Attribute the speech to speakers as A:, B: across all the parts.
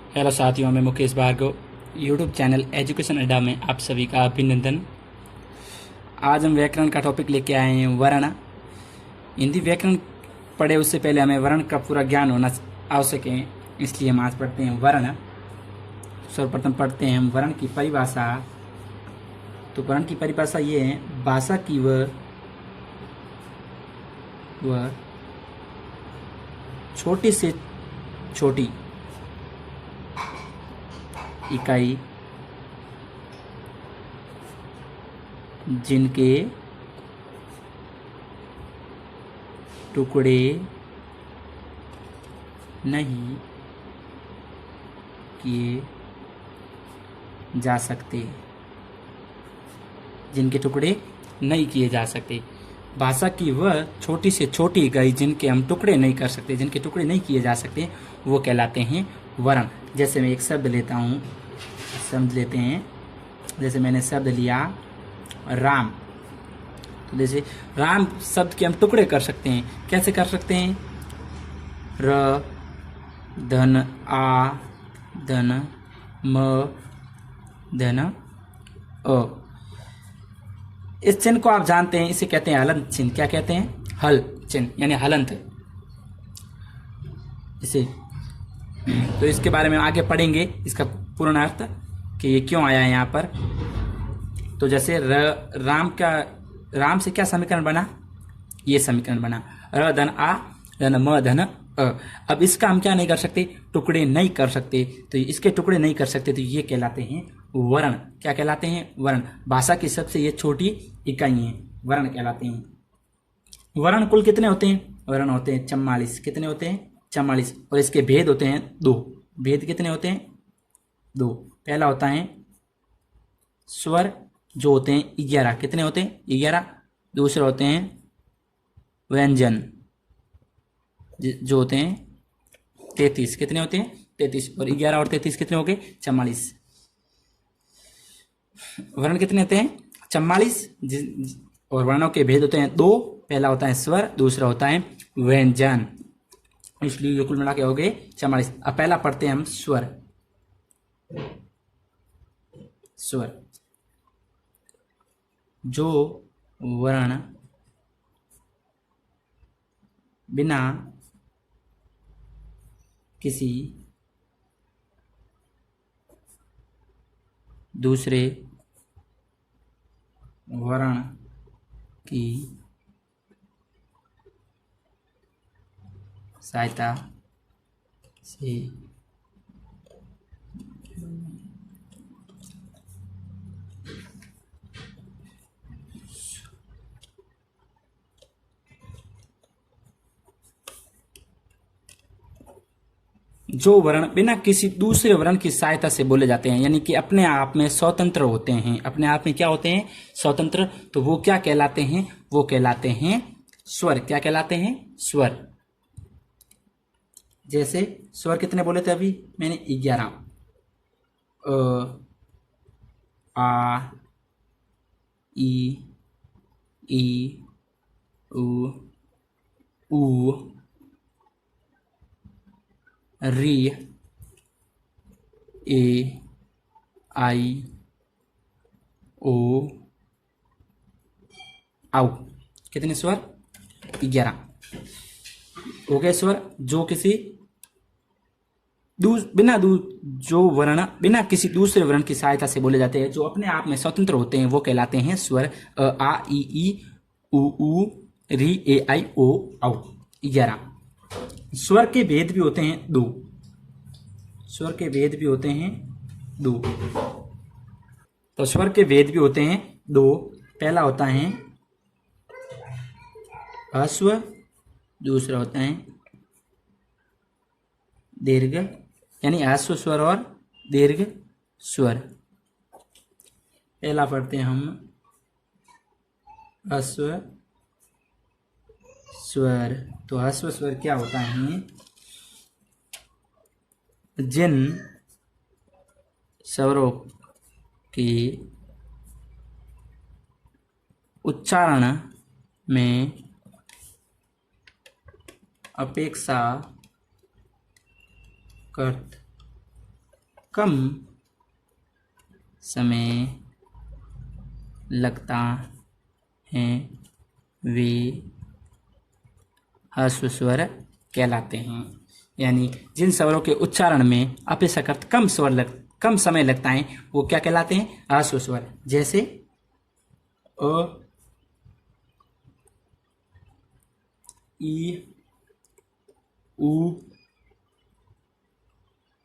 A: Hello साथियों, मैं Mukesh Bhargav. YouTube channel Education Adda में आप सभी का अभिनंदन। आज हम व्याकरण का टॉपिक लेके आए हैं, वर्ण। हिंदी व्याकरण पढ़े उससे पहले हमें वर्ण का पूरा ज्ञान होना आवश्यक है, इसलिए हम आज पढ़ते हैं वर्ण। सर्वप्रथम पढ़ते हैं हम वर्ण की परिभाषा। तो वर्ण की परिभाषा ये है, भाषा की वह छोटी से छोटी इकाई जिनके टुकड़े नहीं किए जा सकते, जिनके टुकड़े नहीं किए जा सकते। भाषा की वह छोटी से छोटी इकाई जिनके हम टुकड़े नहीं कर सकते, जिनके टुकड़े नहीं किए जा सकते, वो कहलाते हैं वर्ण। जैसे मैं एक शब्द लेता हूँ, शब्द लेते हैं, जैसे मैंने शब्द लिया राम। तो जैसे राम शब्द के हम टुकड़े कर सकते हैं। कैसे कर सकते हैं? र, धन, आ, धन, म, धन, अ। इस चिन्ह को आप जानते हैं, इसे कहते हैं हलंत चिन्ह। क्या कहते हैं? हल चिन्ह, यानी हलंत। इसे तो इसके बारे में आगे पढ़ेंगे, इसका पूर्ण अर्थ कि ये क्यों आया है यहाँ पर। तो जैसे राम से क्या समीकरण बना? ये समीकरण बना, र धन आ धन म धन अ। अब इसका हम क्या नहीं कर सकते? टुकड़े नहीं कर सकते। तो इसके टुकड़े नहीं कर सकते, तो ये कहलाते हैं वर्ण। क्या कहलाते हैं? वर्ण। भाषा की सबसे ये छोटी इकाई है, वर्ण कहलाते हैं। वर्ण कुल कितने होते हैं? वर्ण होते हैं 44। कितने होते हैं? 44। और इसके भेद होते हैं 2। भेद कितने होते हैं? 2। पहला होता है स्वर, जो होते हैं 11। कितने होते हैं? 11। दूसरे होते हैं व्यंजन, जो होते हैं 33। कितने होते हैं? 33। और 11 और 33 कितने हो गए? 44। वर्ण कितने होते हैं? 44। और वर्णों के भेद होते हैं 2। पहला होता है स्वर, दूसरा होता है व्यंजन। इसलिए ये कुल मिला के हो गए 44। अब पहला पढ़ते हैं हम स्वर। स्वर, जो वर्ण बिना किसी दूसरे वर्ण की सहायता से जो वर्ण बिना किसी दूसरे वर्ण की सहायता से बोले जाते हैं, यानी कि अपने आप में स्वतंत्र होते हैं। अपने आप में क्या होते हैं? स्वतंत्र। तो वो क्या कहलाते हैं? वो कहलाते हैं स्वर। क्या कहलाते हैं? स्वर। जैसे स्वर कितने बोले थे अभी मैंने? 11। अ, आ, ई, ई, उ, ऊ, री, ए, आई, ओ, आउ। कितने स्वर? 11 हो गए स्वर। जो किसी जो वर्ण बिना किसी दूसरे वर्ण की सहायता से बोले जाते हैं, जो अपने आप में स्वतंत्र होते हैं, वो कहलाते हैं स्वर। अ, आ, ई, उ, री, ए, आई, ओ, आउ। 11। स्वर के भेद भी होते हैं 2। स्वर के भेद भी होते हैं 2। तो स्वर के भेद भी होते हैं 2। पहला होता है ह्रस्व, दूसरा होता है दीर्घ, यानी ह्रस्व स्वर और दीर्घ स्वर। पहला पढ़ते हैं हम ह्रस्व स्वर। तो ह्रस्व स्वर क्या होता है? जिन स्वरों की उच्चारण में अपेक्षाकृत कम समय लगता है वे ह्रस्व स्वर कहलाते हैं। यानी जिन स्वरों के उच्चारण में अपेक्षाकृत कम समय लगता है वो क्या कहलाते हैं? ह्रस्व स्वर। जैसे अ, ई, उ,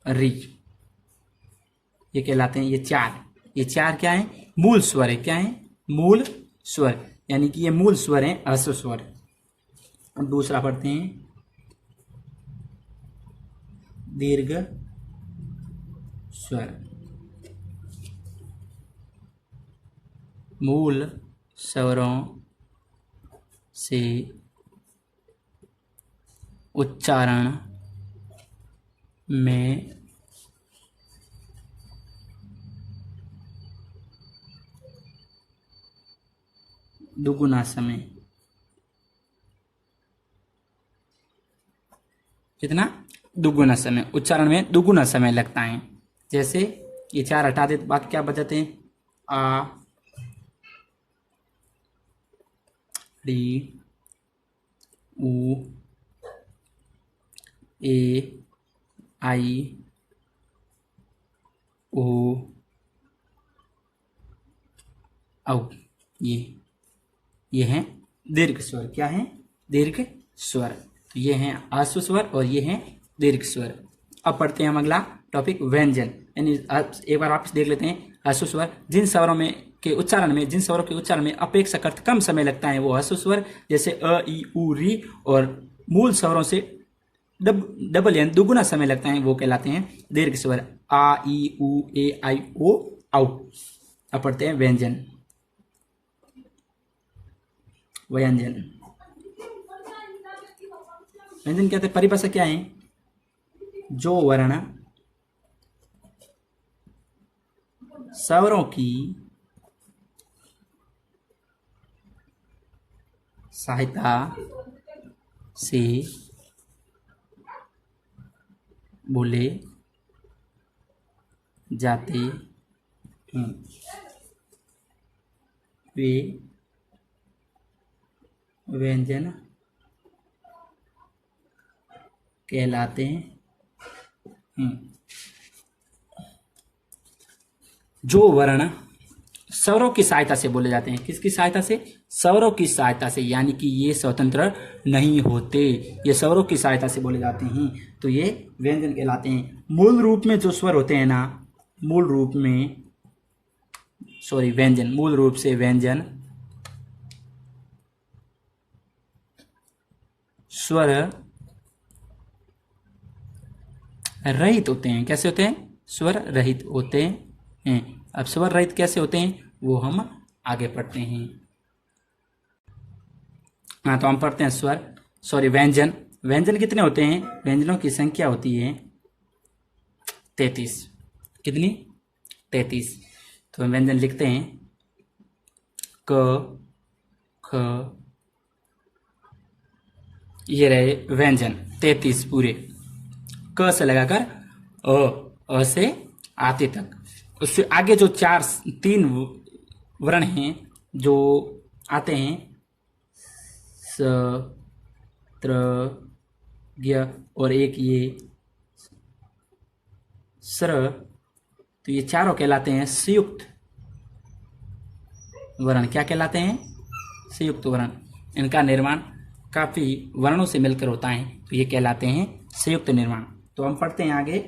A: री, ये कहलाते हैं। ये चार क्या है? मूल स्वर है। क्या है? मूल स्वर, यानी कि ये मूल स्वर है, ह्रस्व स्वर। अब दूसरा पढ़ते हैं, दीर्घ स्वर। मूल स्वरों से उच्चारण में दुगुना समय, कितना? दुगुना समय, उच्चारण में दुगुना समय लगता है। जैसे ये चार हटा दे तो बाकी क्या बचते हैं? आ, री, उ, ए, आई, ओ, औ। ये हैं दीर्घ स्वर। क्या है? दीर्घ स्वर। तो ये हैं ह्रस्व स्वर और ये हैं दीर्घ स्वर। अब पढ़ते हैं हम अगला टॉपिक, व्यंजन। यानी एक बार वापस देख लेते हैं। ह्रस्व स्वर, जिन स्वरों के उच्चारण में अपेक्षाकृत कम समय लगता है वो ह्रस्व स्वर। जैसे अ, ई, उ, री। और मूल स्वरों से डबल यानी दुगुना समय लगता है वो कहलाते हैं दीर्घ स्वर। आ, ई, उ, ए, आई, ओ, औ। अब पढ़ते हैं व्यंजन। व्यंजन व्यंजन क्या है? परिभाषा क्या है? जो वर्ण स्वरों की सहायता से बोले जाते हैं वे व्यंजन कहलाते हैं। जो वर्ण स्वरों की सहायता से बोले जाते हैं। किसकी सहायता से? स्वरों की सहायता से, यानी कि ये स्वतंत्र नहीं होते, ये स्वरों की सहायता से बोले जाते हैं, तो ये व्यंजन कहलाते हैं। मूल रूप में जो स्वर होते हैं ना, मूल रूप से व्यंजन स्वर रहित होते हैं। कैसे होते हैं? स्वर रहित होते हैं। अब स्वर रहित कैसे होते हैं वो हम आगे पढ़ते हैं। हाँ, तो हम पढ़ते हैं व्यंजन। व्यंजन कितने होते हैं? व्यंजनों की संख्या होती है 33। कितनी? 33। तो हम व्यंजन लिखते हैं, क, ख, ये रहे व्यंजन 33 पूरे। क से लगाकर अ से आते तक। उससे आगे जो तीन वर्ण हैं जो आते हैं, स, त्र, ज्ञ और एक ये स्र, तो ये चारों कहलाते हैं संयुक्त वर्ण। क्या कहलाते हैं? संयुक्त वर्ण। इनका निर्माण काफी वर्णों से मिलकर होता है, तो ये कहलाते हैं संयुक्त निर्माण। तो हम पढ़ते हैं आगे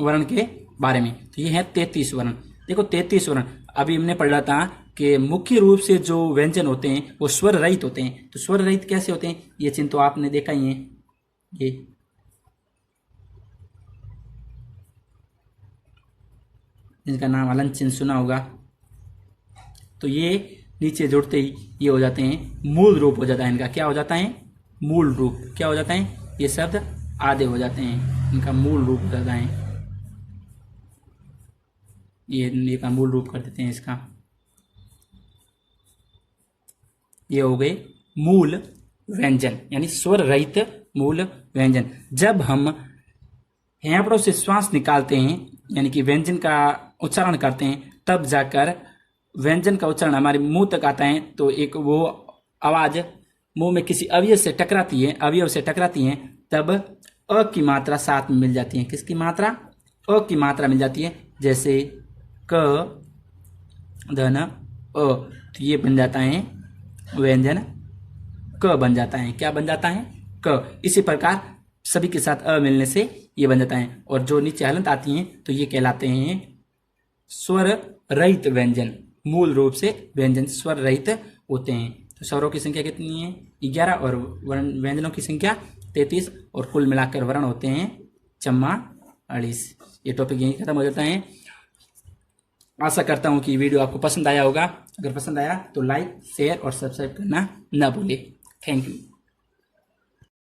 A: वर्ण के बारे में। तो ये है 33 वर्ण। देखो 33 वर्ण, अभी हमने पढ़ा था कि मुख्य रूप से जो व्यंजन होते हैं वो स्वर रहित होते हैं। तो स्वर रहित कैसे होते हैं? ये चिन्ह तो आपने देखा ही है, ये जिनका नाम हलन चिन्ह सुना होगा। तो ये नीचे जुड़ते ही ये हो जाते हैं, मूल रूप हो जाता है इनका। क्या हो जाता है? मूल रूप। क्या हो जाता है? ये शब्द आधे हो जाते हैं, इनका मूल रूप हो जाता है। ये का मूल रूप कर देते हैं इसका। ये हो गए मूल व्यंजन, यानी स्वर रहित मूल व्यंजन। जब हम फेफड़ों से श्वास निकालते हैं, यानी कि व्यंजन का उच्चारण करते हैं, तब जाकर व्यंजन का उच्चारण हमारे मुंह तक आता है, तो एक वो आवाज मुंह में किसी अवयव से टकराती है, तब अ की मात्रा साथ में मिल जाती है। किसकी मात्रा? अ की मात्रा मिल जाती है। जैसे क धन अ, तो ये बन जाता है व्यंजन क बन जाता है। क्या बन जाता है? क। इसी प्रकार सभी के साथ अ मिलने से ये बन जाता है। और जो नीचे हलंत आती हैं तो ये कहलाते हैं स्वर रहित व्यंजन। मूल रूप से व्यंजन स्वर रहित होते हैं। तो स्वरों की संख्या कितनी है? 11 और व्यंजनों की संख्या 33 और कुल मिलाकर वर्ण होते हैं 44। ये टॉपिक यहीं खत्म हो जाता है। आशा करता हूँ कि वीडियो आपको पसंद आया होगा। अगर पसंद आया तो लाइक, शेयर और सब्सक्राइब करना ना भूलें। Thank you.